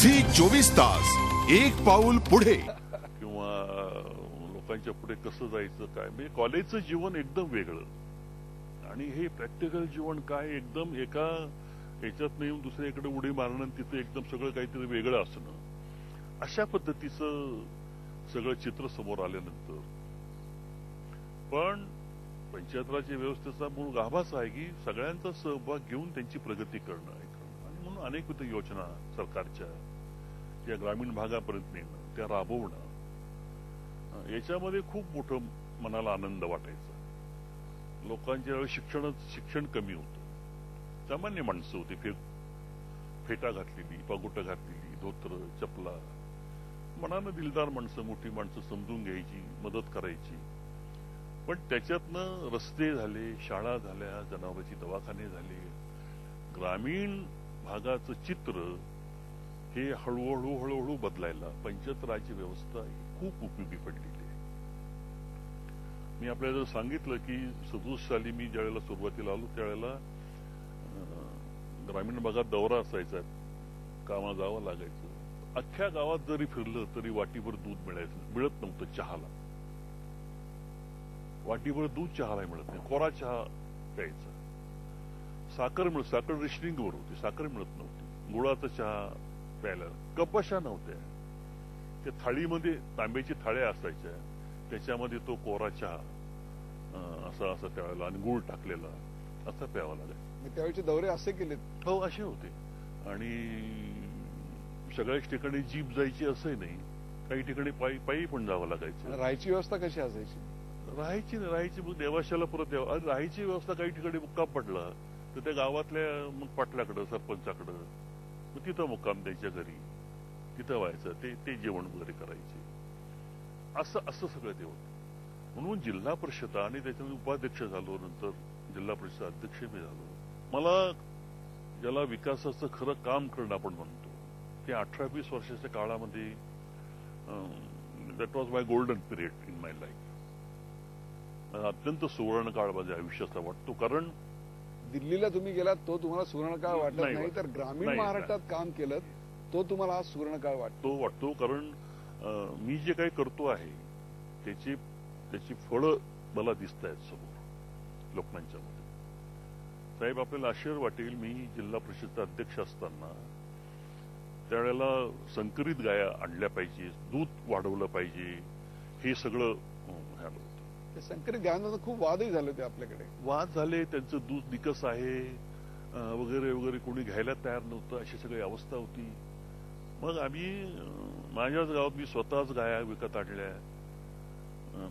Zee 24 तास एक पाऊल पुढे. किंवा लोकांच्या पुढे कसं जायचं काय, म्हणजे कॉलेजचं जीवन एकदम वेगळं आणि हे प्रॅक्टिकल जीवन काय एकदम एका ह्याच्यात येऊन दुसऱ्याकडे उडी मारणं, तिथे एकदम सगळं काहीतरी वेगळं असणं, अशा पद्धतीचं सगळं चित्र समोर आल्यानंतर पण पंचायत राज व्यवस्थेचा मूळ गाभाच आहे की सगळ्यांचा सहभाग घेऊन त्यांची प्रगती करणं आहे. आणि म्हणून अनेकविध योजना सरकारच्या या ग्रामीण भागापर्यंत नेणं, त्या राबवणं, याच्यामध्ये खूप मोठं मनाला आनंद वाटायचा. लोकांच्या वेळी शिक्षण कमी होतं, सामान्य माणसं होती, फेटा घातलेली, पागोटं घातलेली, धोतर चपला, मनानं दिलदार माणसं, मोठी माणसं समजून घ्यायची, मदत करायची. पण त्याच्यातनं रस्ते झाले, शाळा झाल्या, जनावरांची दवाखाने झाले. ग्रामीण भागाचं चित्र हे हळूहळू बदलायला पंचायत राज व्यवस्था खूप उपयोगी पडलेली आहे. मी आपल्याला जर सांगितलं की 67 साली मी ज्यावेळेला सुरुवातीला आलो त्यावेळेला ग्रामीण भागात दौरा असायचा, कामा जावं लागायचं. अख्ख्या गावात जरी फिरलं तरी वाटीभर दूध मिळत नव्हतं चहाला. वाटीभर दूध चहाला मिळत नाही, कोरा चहा प्यायचा. साखर रेशनिंगवर होती, साखर मिळत नव्हती. गुळाचा चहा प्यायला कपाशा नव्हत्या. त्या थाळीमध्ये तांब्याची थाळ्या असायच्या, त्याच्यामध्ये तो कोरा चहा असा त्यावेळेला आणि गुळ टाकलेला असा प्यावा लागायचा. त्यावेळेचे दौरे असे केले? हो, असे होते. आणि सगळ्याच ठिकाणी जीप जायची असंही नाही, काही ठिकाणी पायी पण जावं लागायचं. राहायची व्यवस्था कशी असायची? राहायची मग देवाशाला परत यावं. आणि राहायची व्यवस्था काही ठिकाणी मुक्काम पडला तर त्या गावातल्या मग पाटलाकडं, सरपंचाकडं, मग तिथं मुक्काम द्यायच्या घरी, तिथं व्हायचं, ते जेवण वगैरे करायचे. असं सगळं ते होतं. म्हणून जिल्हा परिषद आणि त्याच्यामध्ये उपाध्यक्ष झालो, नंतर जिल्हा परिषद अध्यक्ष मी झालो. मला ज्याला विकासाचं खरं काम करणं आपण म्हणतो ते 18-20 वर्षाच्या काळामध्ये that was my golden period in my life. अत्यंत सुवर्ण काळ माझ्या आयुष्याचा वाटतो. कारण दिल्लीला तुम्ही गेलात तो तुम्हाला सुवर्णकाळ वाटत नाही, तर ग्रामीण महाराष्ट्रात काम केलं तो तुम्हाला हा सुवर्णकाळ वाटतो. कारण मी जे काही करतो आहे त्याची फळं मला दिसत आहेत समोर लोकांच्या मध्ये. साहेब, आपल्याला आश्चर्य वाटेल, मी जिल्हा परिषदचा अध्यक्ष असताना त्यावेळेला संकरित गाया आणल्या पाहिजे, दूध वाढवलं पाहिजे, हे सगळं झालं होतं. संकरित गायांना खूप वादही झाले होते, आपल्याकडे वाद झाले, त्यांचं दूध निकस आहे वगैरे वगैरे, कोणी घ्यायला तयार नव्हतं, अशी सगळी अवस्था होती. मग आम्ही माझ्याच गावात मी स्वतःच गाया विकत आणल्या,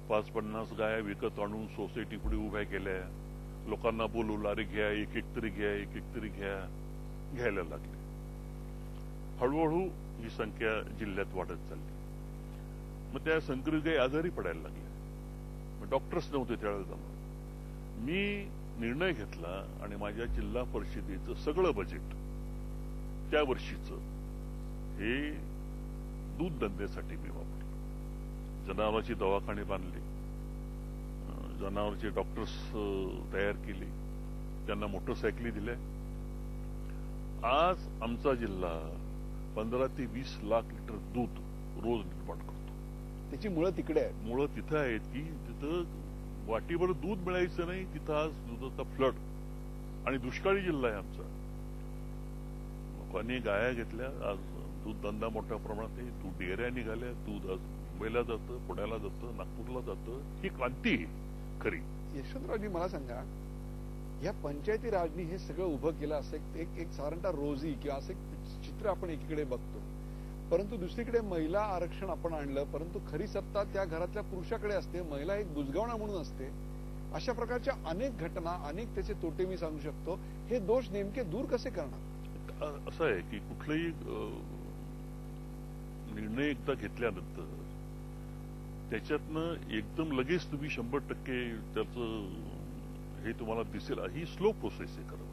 5-50 गाया विकत आणून सोसायटी पुढे उभ्या केल्या. लोकांना बोलवलं, अरे घ्या, एक तरी घ्यायला लागले. हळूहळू ही संख्या जिल्ह्यात वाढत चालली. मग त्या संकरित गायी आजारी पडायला लागल्या. डॉक्टर्स नव्हते त्यावेळेला. मी निर्णय घेतला आणि माझ्या जिल्हा परिषदेचं सगळं बजेट त्या वर्षीचं हे दूध धंद्यासाठी मी वापरलं. जनावरांची दवाखाने बांधले, जनावरांचे डॉक्टर्स तयार केले, त्यांना मोटरसायकली दिल्या. आज आमचा जिल्हा 15 ते 20 लाख लिटर दूध रोज निर्माण करतो. त्याची मुळं तिकडे आहेत. मुळं तिथं आहेत की तिथं वाटीभर दूध मिळायचं नाही, तिथं आज दुधाचा फ्लड. आणि दुष्काळी जिल्हा आहे आमचा. लोकांनी गाया घेतल्या, आज दूध धंदा मोठ्या प्रमाणात आहे. दूध डेऱ्या निघाल्या, दूध आज मुंबईला जातं, पुण्याला जातं, नागपूरला जातं. ही क्रांती खरी. यशवंतरावजी, मला सांगा, या पंचायती राजनी हे सगळं उभं केलं, असं एक साधारणतः रोजी किंवा असं एक चित्र आपण एकीकडे बघतो. परंतु दुसरीकडे महिला आरक्षण आपण आणलं, परंतु खरी सत्ता त्या घरातल्या पुरुषाकडे असते, महिला एक बुजगावणा म्हणून असते. अशा प्रकारच्या अनेक घटना, अनेक त्याचे तोटे मी सांगू शकतो. हे दोष नेमके दूर कसे करणार? असं आहे की कुठलाही निर्णय एकदा घेतल्यानंतर त्याच्यातनं एकदम लगेच तुम्ही 100% त्याचं हे तुम्हाला दिसेल, ही स्लो प्रोसेस आहे. खरं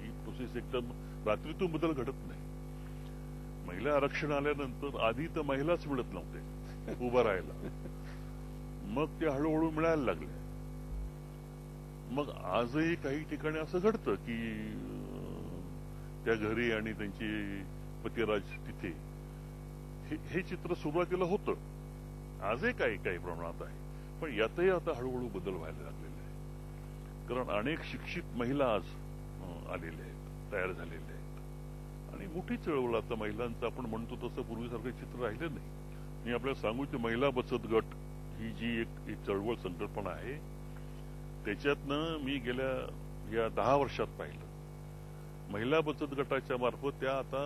ही प्रोसेस एकदम रात्रीतून बदल घडत नाही. महिला आरक्षण आल्यानंतर आधी तर महिलाच मिळत नव्हते उभं राहायला, मग ते हळूहळू मिळायला लागले. मग आजही काही ठिकाणी असं घडतं की त्या घरी आणि त्यांची पतिराज तिथे हे चित्र सुरुवातीला होतं, आजही काही प्रमाणात आहे, पण यातही आता हळूहळू बदल व्हायला लागलेला आहे. कारण अनेक शिक्षित महिला आज आलेल्या आहेत, तयार झालेल्या आहेत आणि मोठी चळवळ आता महिलांचं आपण म्हणतो तसं पूर्वीसारखं चित्र राहिलं नाही. मी आपल्याला सांगू की महिला बचत गट ही जी एक चळवळ संकल्पना आहे, त्याच्यातनं मी गेल्या या 10 वर्षात पाहिलं. महिला बचत गटाच्या मार्फत त्या आता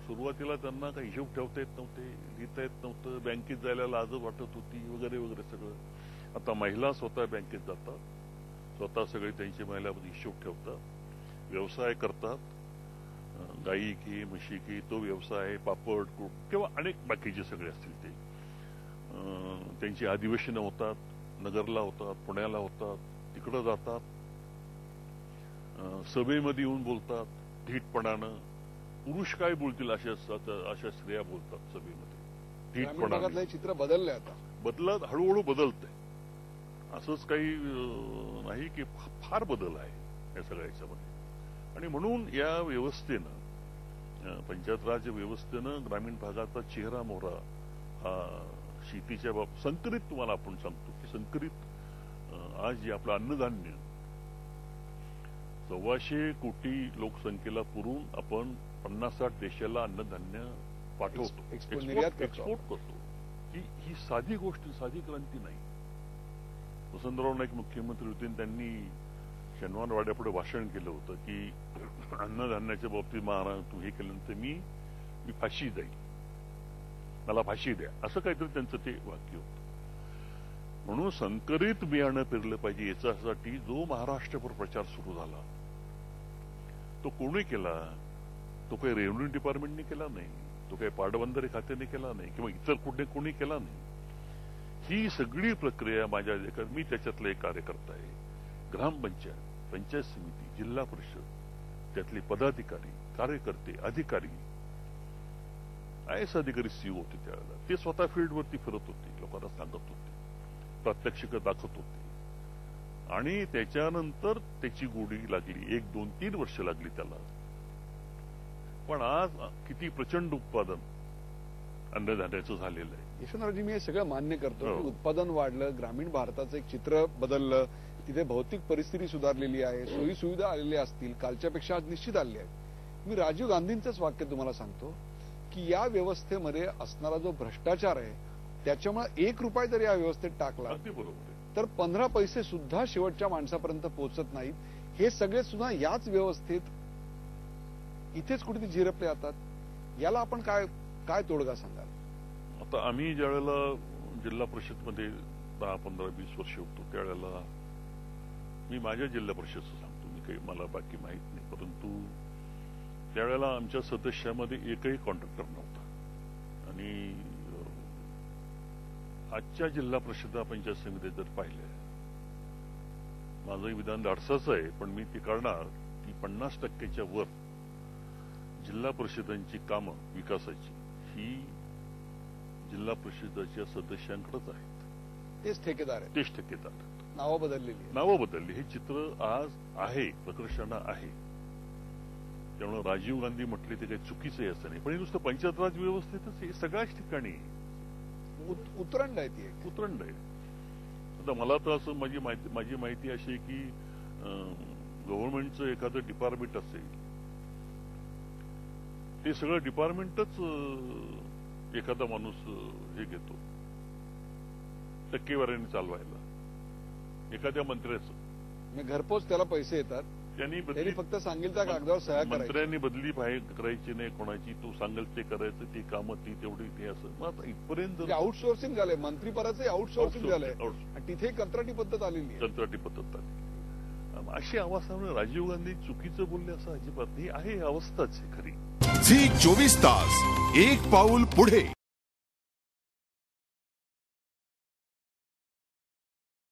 सुरुवातीला त्यांना काही हिशोब ठेवता येत नव्हते, लिहिता येत नव्हतं, बँकेत जायला लाज वाटत होती वगैरे वगैरे सगळं. आता महिला स्वतः बँकेत जातात, स्वतः सगळे त्यांचे महिला हिशोब ठेवतात, व्यवसाय करतात, गाई की म्हशी की तो व्यवसाय, पापड किंवा अनेक बाकीचे सगळे असतील ते. त्यांची अधिवेशनं होतात, नगरला होतात, पुण्याला होतात, तिकडं जातात, सभेमध्ये येऊन बोलतात धीटपणानं. पुरुष काय बोलतील अशा स्त्रिया बोलतात सभेमध्ये धीटपणानं. चित्र बदललंय आता, बदलत हळूहळू बदलतंय. असंच काही नाही की फार बदल आहे या सगळ्या याच्यामध्ये. आणि म्हणून या व्यवस्थेनं, पंचायत राज व्यवस्थेनं ग्रामीण भागाचा चेहरा मोहरा हा शेतीच्या बाबतीत संकरित, तुम्हाला आपण सांगतो की संकरित आज जे आपलं अन्नधान्य 125 कोटी लोकसंख्येला पुरून आपण 50-60 देशाला अन्नधान्य पाठवतो, एक्सपोर्ट करतो. ही साधी गोष्ट, साधी क्रांती नाही. वसंतराव नाईक मुख्यमंत्री होते, त्यांनी शनिवार वाड्यापुढे भाषण केलं होतं की अन्नधान्याच्या बाबतीत महाराज तू हे केल्यानंतर मी फाशी जाईल, मला फाशी द्या, असं काहीतरी त्यांचं ते वाक्य होतं. म्हणून संकरित बियाणं पेरलं पाहिजे याच्यासाठी जो महाराष्ट्रभर प्रचार सुरू झाला तो कोणी केला? तो काही रेव्हेन्यू डिपार्टमेंटने केला नाही, तो काही पाटबंधारे खात्याने केला नाही किंवा इतर कोणी केला नाही. ही सगळी प्रक्रिया मी त्याच्यातला एक कार्यकर्ता आहे. ग्रामपंचायत, पंचायत समिती, जिल्हा परिषद, त्यातले पदाधिकारी, कार्यकर्ते, अधिकारी, IAS अधिकारी, CO होते त्यावेळेला. ते स्वतः फील्डवरती फिरत होते, लोकांना सांगत होते, प्रात्यक्षिक दाखवत होते. आणि त्याच्यानंतर त्याची गोडी लागली, 1, 2, 3 वर्ष लागली त्याला. पण आज किती प्रचंड उत्पादन अन्नधान्याचं झालेलं आहे. यशवंतरावजी, मी हे सगळं मान्य करतो की उत्पादन वाढलं, ग्रामीण भारताचं एक चित्र बदललं, तिथे भौतिक परिस्थिती सुधारलेली आहे, सोयी सुविधा आलेल्या असतील, कालच्यापेक्षा आज निश्चित आलेल्या आहेत. मी राजीव गांधींचंच वाक्य तुम्हाला सांगतो की या व्यवस्थेमध्ये असणारा जो भ्रष्टाचार आहे त्याच्यामुळे 1 रुपया जर या व्यवस्थेत टाकला तर 15 पैसे सुद्धा शेवटच्या माणसापर्यंत पोहोचत नाहीत. हे सगळे सुद्धा याच व्यवस्थेत इथेच कुठेतरी झिरपले जातात. याला आपण काय तोडगा सांगाल? आता आम्ही ज्यावेळेला जिल्हा परिषदमध्ये 10, 15, 20 वर्ष होतो त्यावेळेला मी माझ्या जिल्हा परिषदचं सांगतो, मी काही मला बाकी माहित नाही, परंतु त्यावेळेला आमच्या सदस्यामध्ये एकही कॉन्ट्रॅक्टर नव्हता. आणि आजच्या जिल्हा परिषद पंचायत समिती जर पाहिलं, माझं विधान धाडसाचं आहे पण मी ते करणार की 50% वर जिल्हा परिषदांची कामं विकासाची ही जिल्हा परिषदेच्या सदस्यांकडेच आहेत. तेच ठेकेदार आहेत. तेच ठेकेदार. नावं बदललेली, नावं बदलली. हे चित्र आज आहे, प्रकर्षानं आहे. त्यामुळे राजीव गांधी म्हटले ते काही चुकीचं आहे असं नाही, पण हे नुसतं पंचायत राज व्यवस्थेतच हे सगळ्याच ठिकाणी उतरंड आहे, ती उतरंड आहे. आता मला तर असं माझी माहिती अशी आहे की गव्हर्नमेंटचं एखादं डिपार्टमेंट असेल, ते सगळं डिपार्टमेंटच एखादा माणूस हे घेतो टक्केवारीने चालवायला, एखाद्या मंत्र्याचं घरपोच त्याला पैसे येतात, त्यांनी फक्त सांगेल त्या कागदावर सह्या करायच्या. मंत्र्यांनी बदली करायची नाही कोणाची, तू सांगेल ते करायचं, ती कामं ती तेवढी ते असं. मग आता इथपर्यंत आउटसोर्सिंग झालंय, मंत्रीपदाचं आउटसोर्सिंग झालंय आणि तिथे कंत्राटी पद्धत आलेली आहे. कंत्राटी पद्धत आली. अशी अवस्था राजीव गांधी चुकीचं बोलले असं अजिबात नाही आहे, अवस्थाच आहे खरी. झी 24 तास, एक पाऊल पुढे.